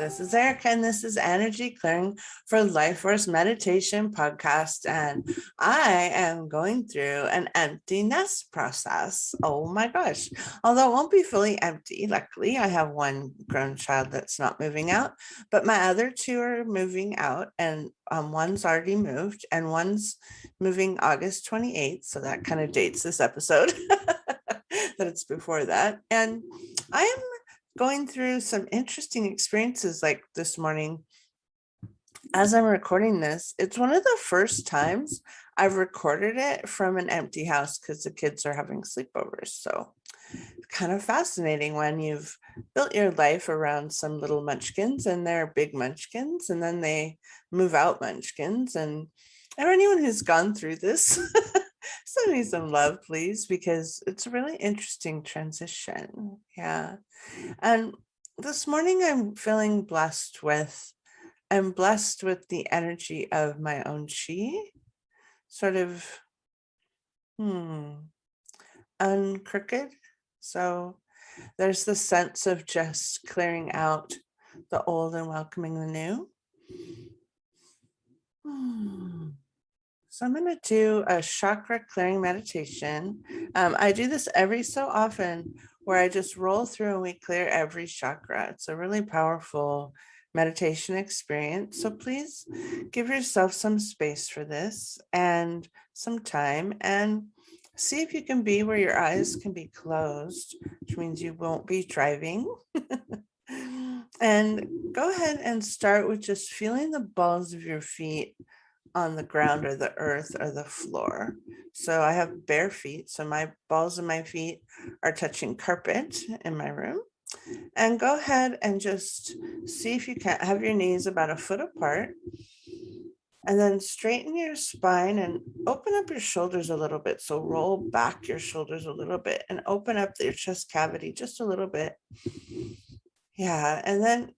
This is Erica, and this is Energy Clearing for Life Force Meditation Podcast. And I am going through an empty nest process. Oh my gosh. Although it won't be fully empty, luckily, I have one grown child that's not moving out, but my other two are moving out, and one's already moved, and one's moving August 28th. So that kind of dates this episode that it's before that. And I am going through some interesting experiences like this morning. As I'm recording this, it's one of the first times I've recorded it from an empty house because the kids are having sleepovers. So kind of fascinating when you've built your life around some little munchkins and they're big munchkins, and then they move out munchkins. And anyone who's gone through this, send me some love, please, because it's a really interesting transition. Yeah. And this morning I'm feeling blessed with, I'm blessed with the energy of my own chi, sort of uncrooked. So there's the sense of just clearing out the old and welcoming the new. So I'm going to do a chakra clearing meditation. I do this every so often where I just roll through and we clear every chakra. It's a really powerful meditation experience. So please give yourself some space for this and some time, and see if you can be where your eyes can be closed, which means you won't be driving. And go ahead and start with just feeling the balls of your feet on the ground or the earth or the floor. So I have bare feet, so my balls of my feet are touching carpet in my room. And go ahead and just see if you can have your knees about a foot apart, and then straighten your spine and open up your shoulders a little bit. So roll back your shoulders a little bit and open up your chest cavity just a little bit. Yeah, and then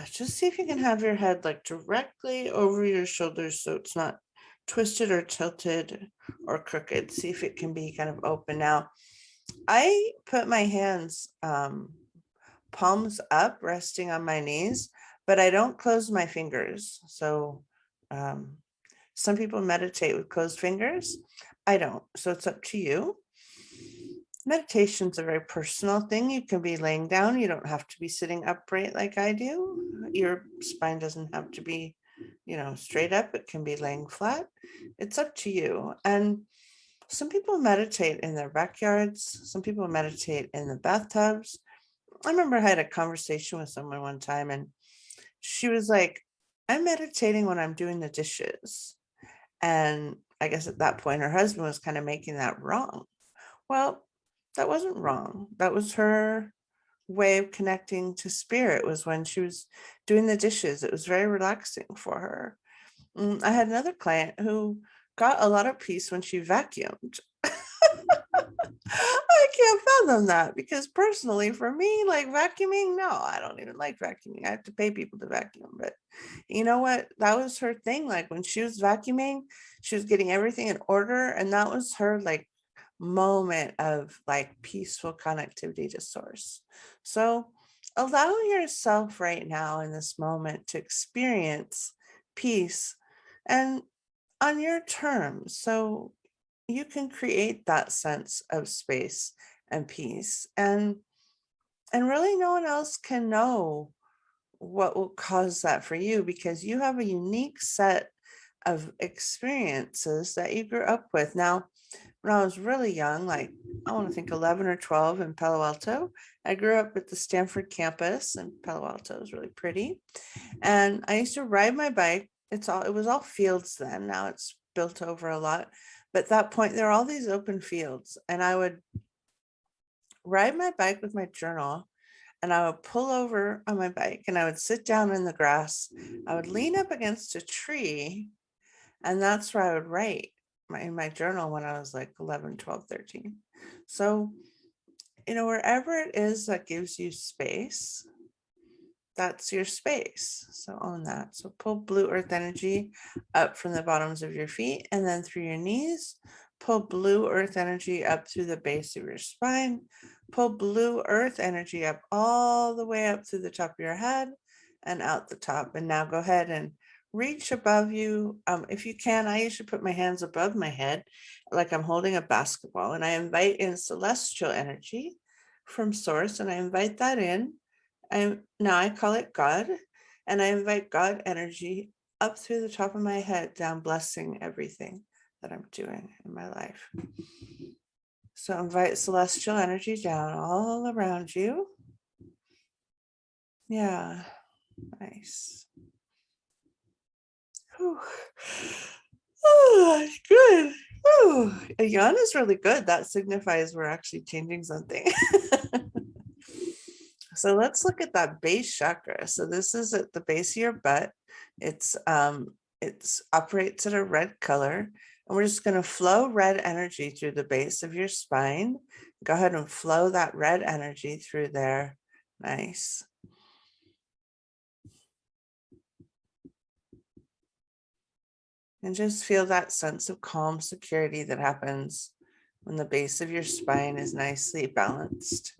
just see if you can have your head like directly over your shoulders so it's not twisted or tilted or crooked. See if it can be kind of open. Now, I put my hands palms up, resting on my knees, but I don't close my fingers. So some people meditate with closed fingers. I don't. So it's up to you. Meditation's a very personal thing. You can be laying down. You don't have to be sitting upright like I do. Your spine doesn't have to be, straight up. It can be laying flat. It's up to you. And some people meditate in their backyards. Some people meditate in the bathtubs. I remember I had a conversation with someone one time, and she was like, I'm meditating when I'm doing the dishes. And I guess at that point, her husband was kind of making that wrong. Well, that wasn't wrong. That was her way of connecting to spirit, was when she was doing the dishes. It was very relaxing for her. I had another client who got a lot of peace when she vacuumed. I can't fathom that, because personally for me, like vacuuming, no, I don't even like vacuuming. I have to pay people to vacuum. But you know what? That was her thing. Like when she was vacuuming, she was getting everything in order. And that was her like moment of like peaceful connectivity to source. So allow yourself right now in this moment to experience peace, and on your terms, so you can create that sense of space and peace. And really no one else can know what will cause that for you, because you have a unique set of experiences that you grew up with. Now, when I was really young, like I want to think 11 or 12 in Palo Alto, I grew up at the Stanford campus, and Palo Alto is really pretty. And I used to ride my bike. It was all fields then. Now it's built over a lot. But at that point, there are all these open fields, and I would ride my bike with my journal, and I would pull over on my bike and I would sit down in the grass. I would lean up against a tree, and that's where I would write in my journal when I was like 11, 12, 13. So, wherever it is that gives you space, that's your space. So own that. So pull blue earth energy up from the bottoms of your feet, and then through your knees. Pull blue earth energy up through the base of your spine. Pull blue earth energy up all the way up through the top of your head, and out the top. And now go ahead and reach above you. If you can, I usually put my hands above my head like I'm holding a basketball, and I invite in celestial energy from source, and I invite that in. Now I call it God, and I invite God energy up through the top of my head, down, blessing everything that I'm doing in my life. So invite celestial energy down all around you. Yeah, nice. Whew. Oh, good. Whew. A yawn is really good. That signifies we're actually changing something. So let's look at that base chakra. So this is at the base of your butt. It's operates at a red color, and we're just going to flow red energy through the base of your spine. Go ahead and flow that red energy through there. Nice. And just feel that sense of calm security that happens when the base of your spine is nicely balanced.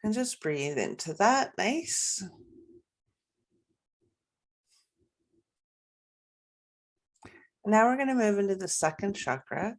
And just breathe into that. Nice. Now we're going to move into the second chakra.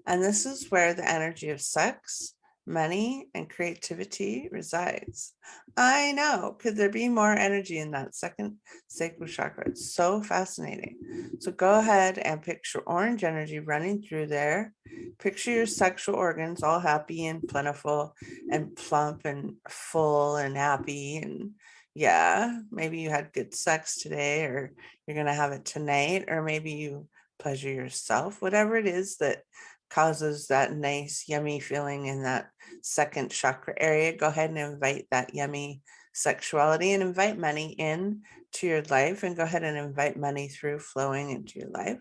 And this is where the energy of sex, money, and creativity resides. I know. Could there be more energy in that second sacral chakra? It's so fascinating. So go ahead and picture orange energy running through there. Picture your sexual organs all happy and plentiful and plump and full and happy. And yeah, maybe you had good sex today, or you're going to have it tonight, or maybe you pleasure yourself, whatever it is that causes that nice, yummy feeling in that second chakra area. Go ahead and invite that yummy sexuality and invite money in to your life, and go ahead and invite money through flowing into your life.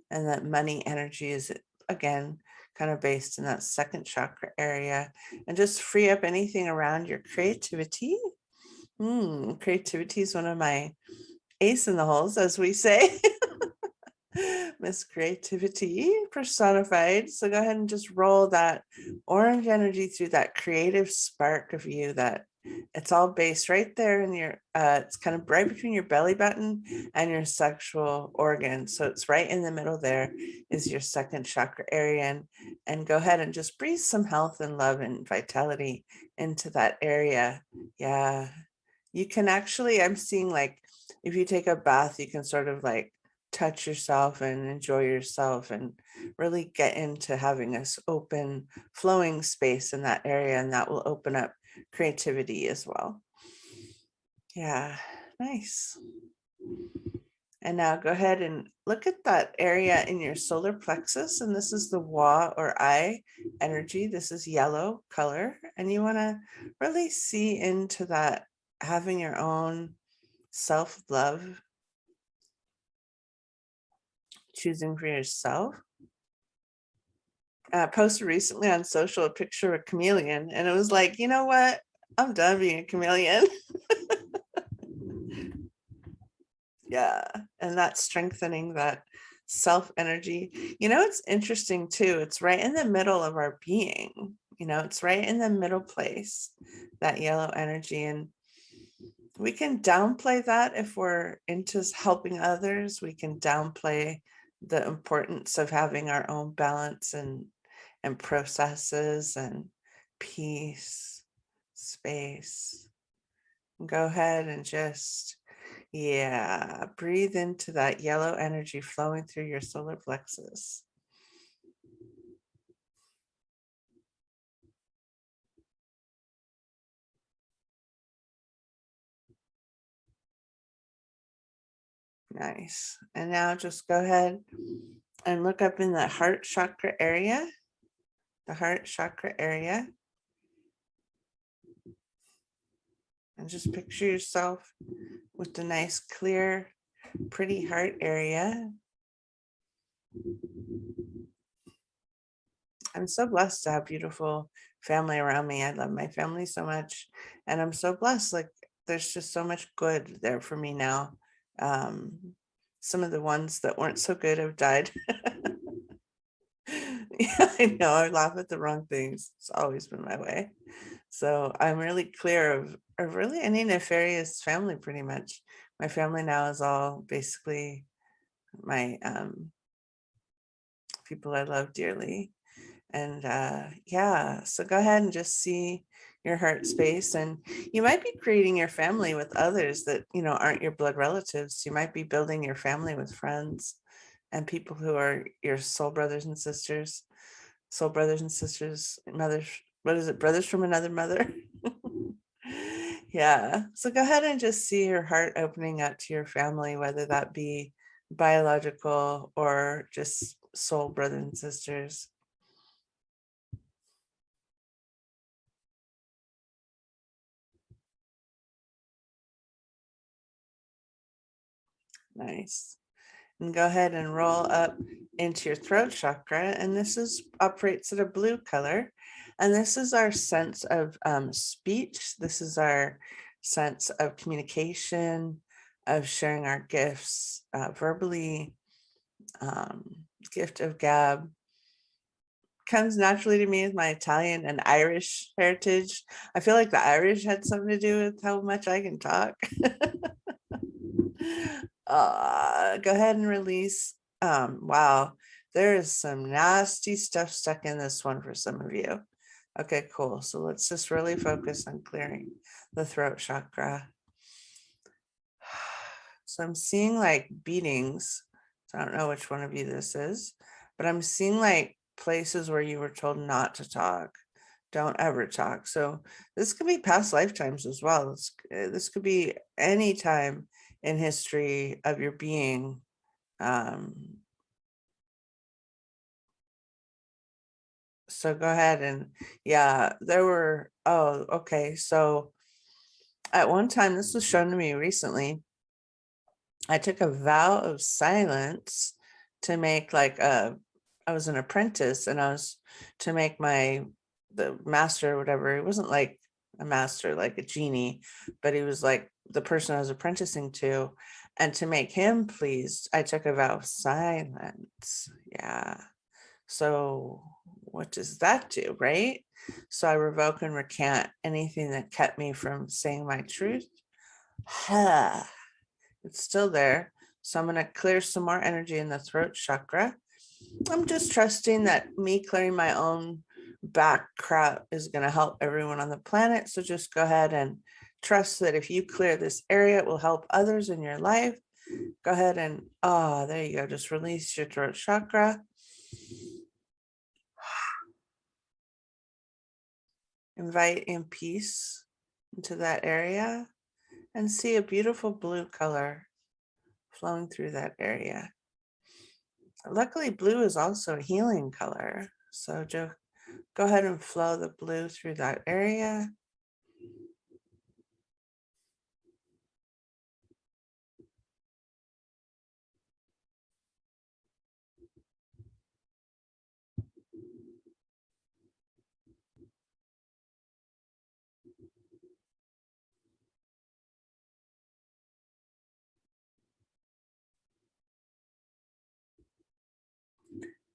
And that money energy is, again, kind of based in that second chakra area, and just free up anything around your creativity. Creativity is one of my ace in the holes, as we say. Miss Creativity personified. So go ahead and just roll that orange energy through that creative spark of you, that it's all based right there in your, it's kind of right between your belly button and your sexual organ. So it's right in the middle there is your second chakra area. And go ahead and just breathe some health and love and vitality into that area. Yeah. You can actually, I'm seeing like, if you take a bath, you can sort of like touch yourself and enjoy yourself and really get into having this open flowing space in that area, and that will open up creativity as well. Yeah, nice. And now go ahead and look at that area in your solar plexus, and this is the wa or I energy. This is yellow color, and you want to really see into that, having your own self-love, choosing for yourself. Posted recently on social a picture of a chameleon, and it was like, you know what? I'm done being a chameleon. Yeah. And that's strengthening that self energy. It's interesting too. It's right in the middle of our being. It's right in the middle place, that yellow energy. And we can downplay that if we're into helping others. We can downplay the importance of having our own balance and processes and peace, space. Go ahead and just, breathe into that yellow energy flowing through your solar plexus. Nice. And now just go ahead and look up in the heart chakra area, and just picture yourself with the nice, clear, pretty heart area. I'm so blessed to have beautiful family around me. I love my family so much, and I'm so blessed. Like, there's just so much good there for me now. Some of the ones that weren't so good have died. Yeah, I know. I laugh at the wrong things. It's always been my way. So I'm really clear of or really any nefarious family, pretty much. My family now is all basically my people I love dearly. And yeah, so go ahead and just see your heart space. And you might be creating your family with others that, aren't your blood relatives. You might be building your family with friends and people who are your soul brothers and sisters, mothers. What is it? Brothers from another mother. Yeah. So go ahead and just see your heart opening up to your family, whether that be biological or just soul brothers and sisters. Nice. And go ahead and roll up into your throat chakra. And this is operates at a blue color. And this is our sense of speech. This is our sense of communication, of sharing our gifts verbally. Gift of gab comes naturally to me with my Italian and Irish heritage. I feel like the Irish had something to do with how much I can talk. Go ahead and release. Wow, there is some nasty stuff stuck in this one for some of you. Okay, cool. So let's just really focus on clearing the throat chakra. So I'm seeing like beatings. So I don't know which one of you this is, but I'm seeing like places where you were told not to talk. Don't ever talk. So this could be past lifetimes as well. This could be any time in history of your being. So go ahead and yeah, there were, oh, okay. So at one time, this was shown to me recently, I took a vow of silence to make I was an apprentice and I was to make the master or whatever. He wasn't like a master, like a genie, but he was like the person I was apprenticing to. And to make him pleased, I took a vow of silence. Yeah. So what does that do, right? So I revoke and recant anything that kept me from saying my truth. It's still there. So I'm going to clear some more energy in the throat chakra. I'm just trusting that me clearing my own back crap is going to help everyone on the planet. So just go ahead and trust that if you clear this area, it will help others in your life. Go ahead and, there you go. Just release your throat chakra. Invite in peace into that area and see a beautiful blue color flowing through that area. Luckily, blue is also a healing color. So just go ahead and flow the blue through that area.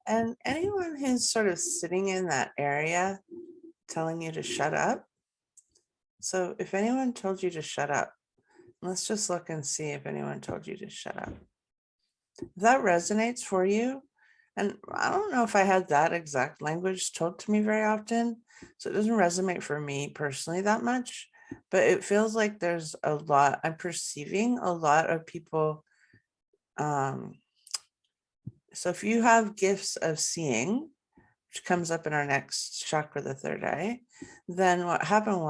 And anyone who's sort of sitting in that area telling you to shut up. So if anyone told you to shut up, let's just look and see if anyone told you to shut up. If that resonates for you, and I don't know if I had that exact language told to me very often, so it doesn't resonate for me personally that much, but it feels like there's a lot, I'm perceiving a lot of people. So if you have gifts of seeing, which comes up in our next chakra, the third eye, then what happened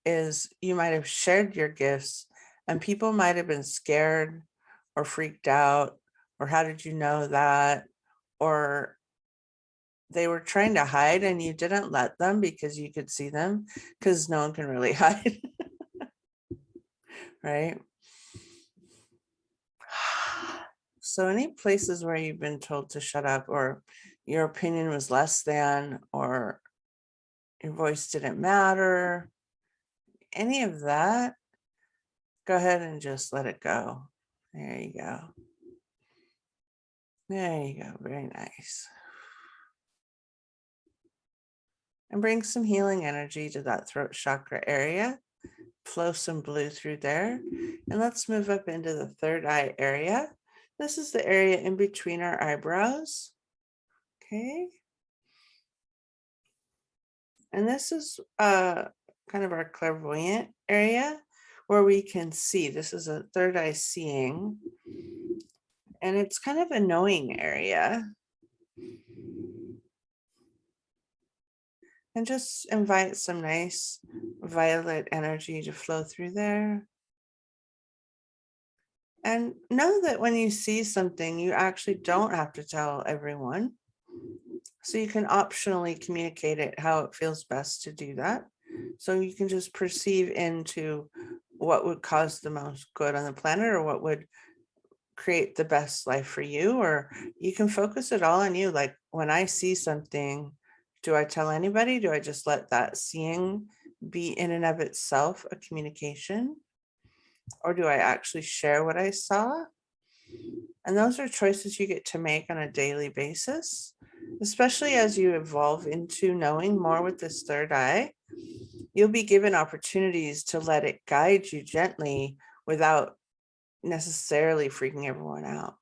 is you might have shared your gifts and people might have been scared or freaked out, or how did you know that? Or they were trying to hide and you didn't let them because you could see them, because no one can really hide, right? So any places where you've been told to shut up, or your opinion was less than, or your voice didn't matter, any of that, go ahead and just let it go. There you go. There you go. Very nice. And bring some healing energy to that throat chakra area. flow some blue through there. And let's move up into the third eye area. This is the area in between our eyebrows. Okay. And this is kind of our clairvoyant area where we can see. This is a third eye seeing. And it's kind of a knowing area. And just invite some nice violet energy to flow through there. And know that when you see something, you actually don't have to tell everyone. So you can optionally communicate it how it feels best to do that. So you can just perceive into what would cause the most good on the planet, or what would create the best life for you, or you can focus it all on you. Like when I see something, do I tell anybody? Do I just let that seeing be in and of itself a communication? Or do I actually share what I saw? And those are choices you get to make on a daily basis, especially as you evolve into knowing more with this third eye. You'll be given opportunities to let it guide you gently without necessarily freaking everyone out.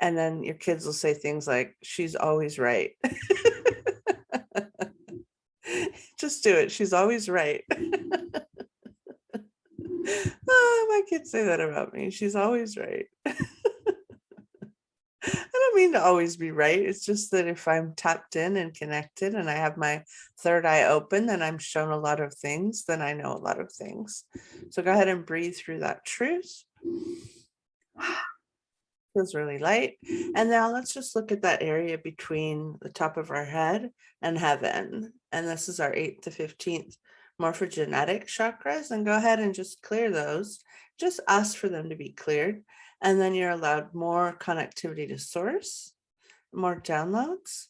And then your kids will say things like, she's always right. Just do it. She's always right. Oh, my kids say that about me. She's always right. I don't mean to always be right. It's just that if I'm tapped in and connected and I have my third eye open, then I'm shown a lot of things, then I know a lot of things. So go ahead and breathe through that truth. Feels really light. And now let's just look at that area between the top of our head and heaven. And this is our 8th to 15th morphogenetic chakras. And go ahead and just clear those. Just ask for them to be cleared. And then you're allowed more connectivity to source, more downloads.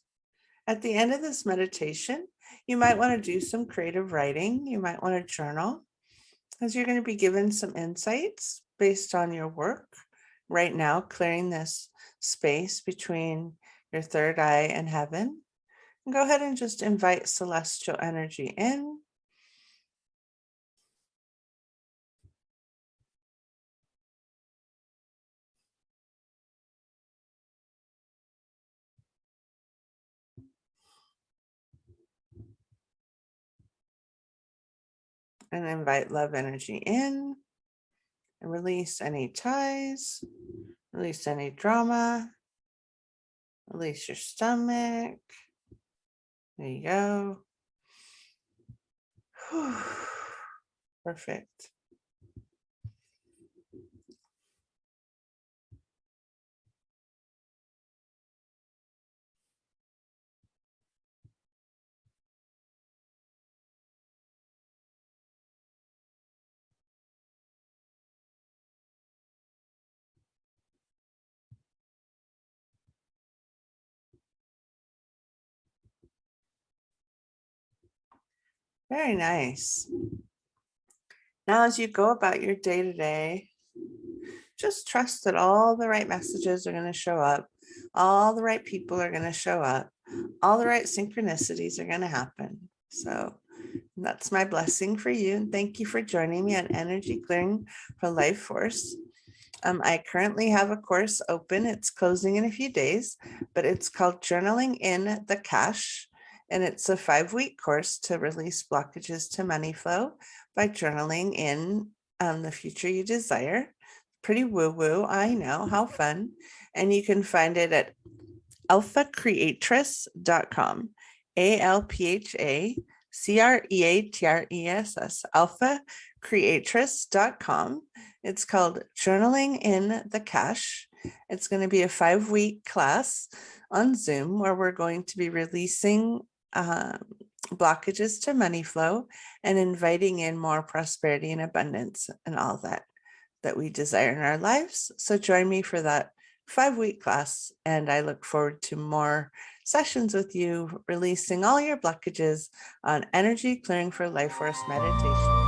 At the end of this meditation, you might want to do some creative writing. You might want to journal, because you're going to be given some insights based on your work right now, clearing this space between your third eye and heaven. And go ahead and just invite celestial energy in. And invite love energy in. And release any ties. Release any drama. Release your stomach. There you go. Perfect. Very nice. Now, as you go about your day to day, just trust that all the right messages are going to show up. All the right people are going to show up. All the right synchronicities are going to happen. So that's my blessing for you. And thank you for joining me on Energy Clearing for Life Force. I currently have a course open. It's closing in a few days, but it's called Journaling in the Cash. And it's a 5-week course to release blockages to money flow by journaling in the future you desire. Pretty woo-woo, I know, how fun. And you can find it at alphacreatress.com, ALPHACREATRESS, alphacreatress.com. It's called Journaling in the Cash. It's going to be a 5-week class on Zoom where we're going to be releasing blockages to money flow and inviting in more prosperity and abundance and all that we desire in our lives. So join me for that 5-week class, and I look forward to more sessions with you, releasing all your blockages on Energy Clearing for Life Force meditation.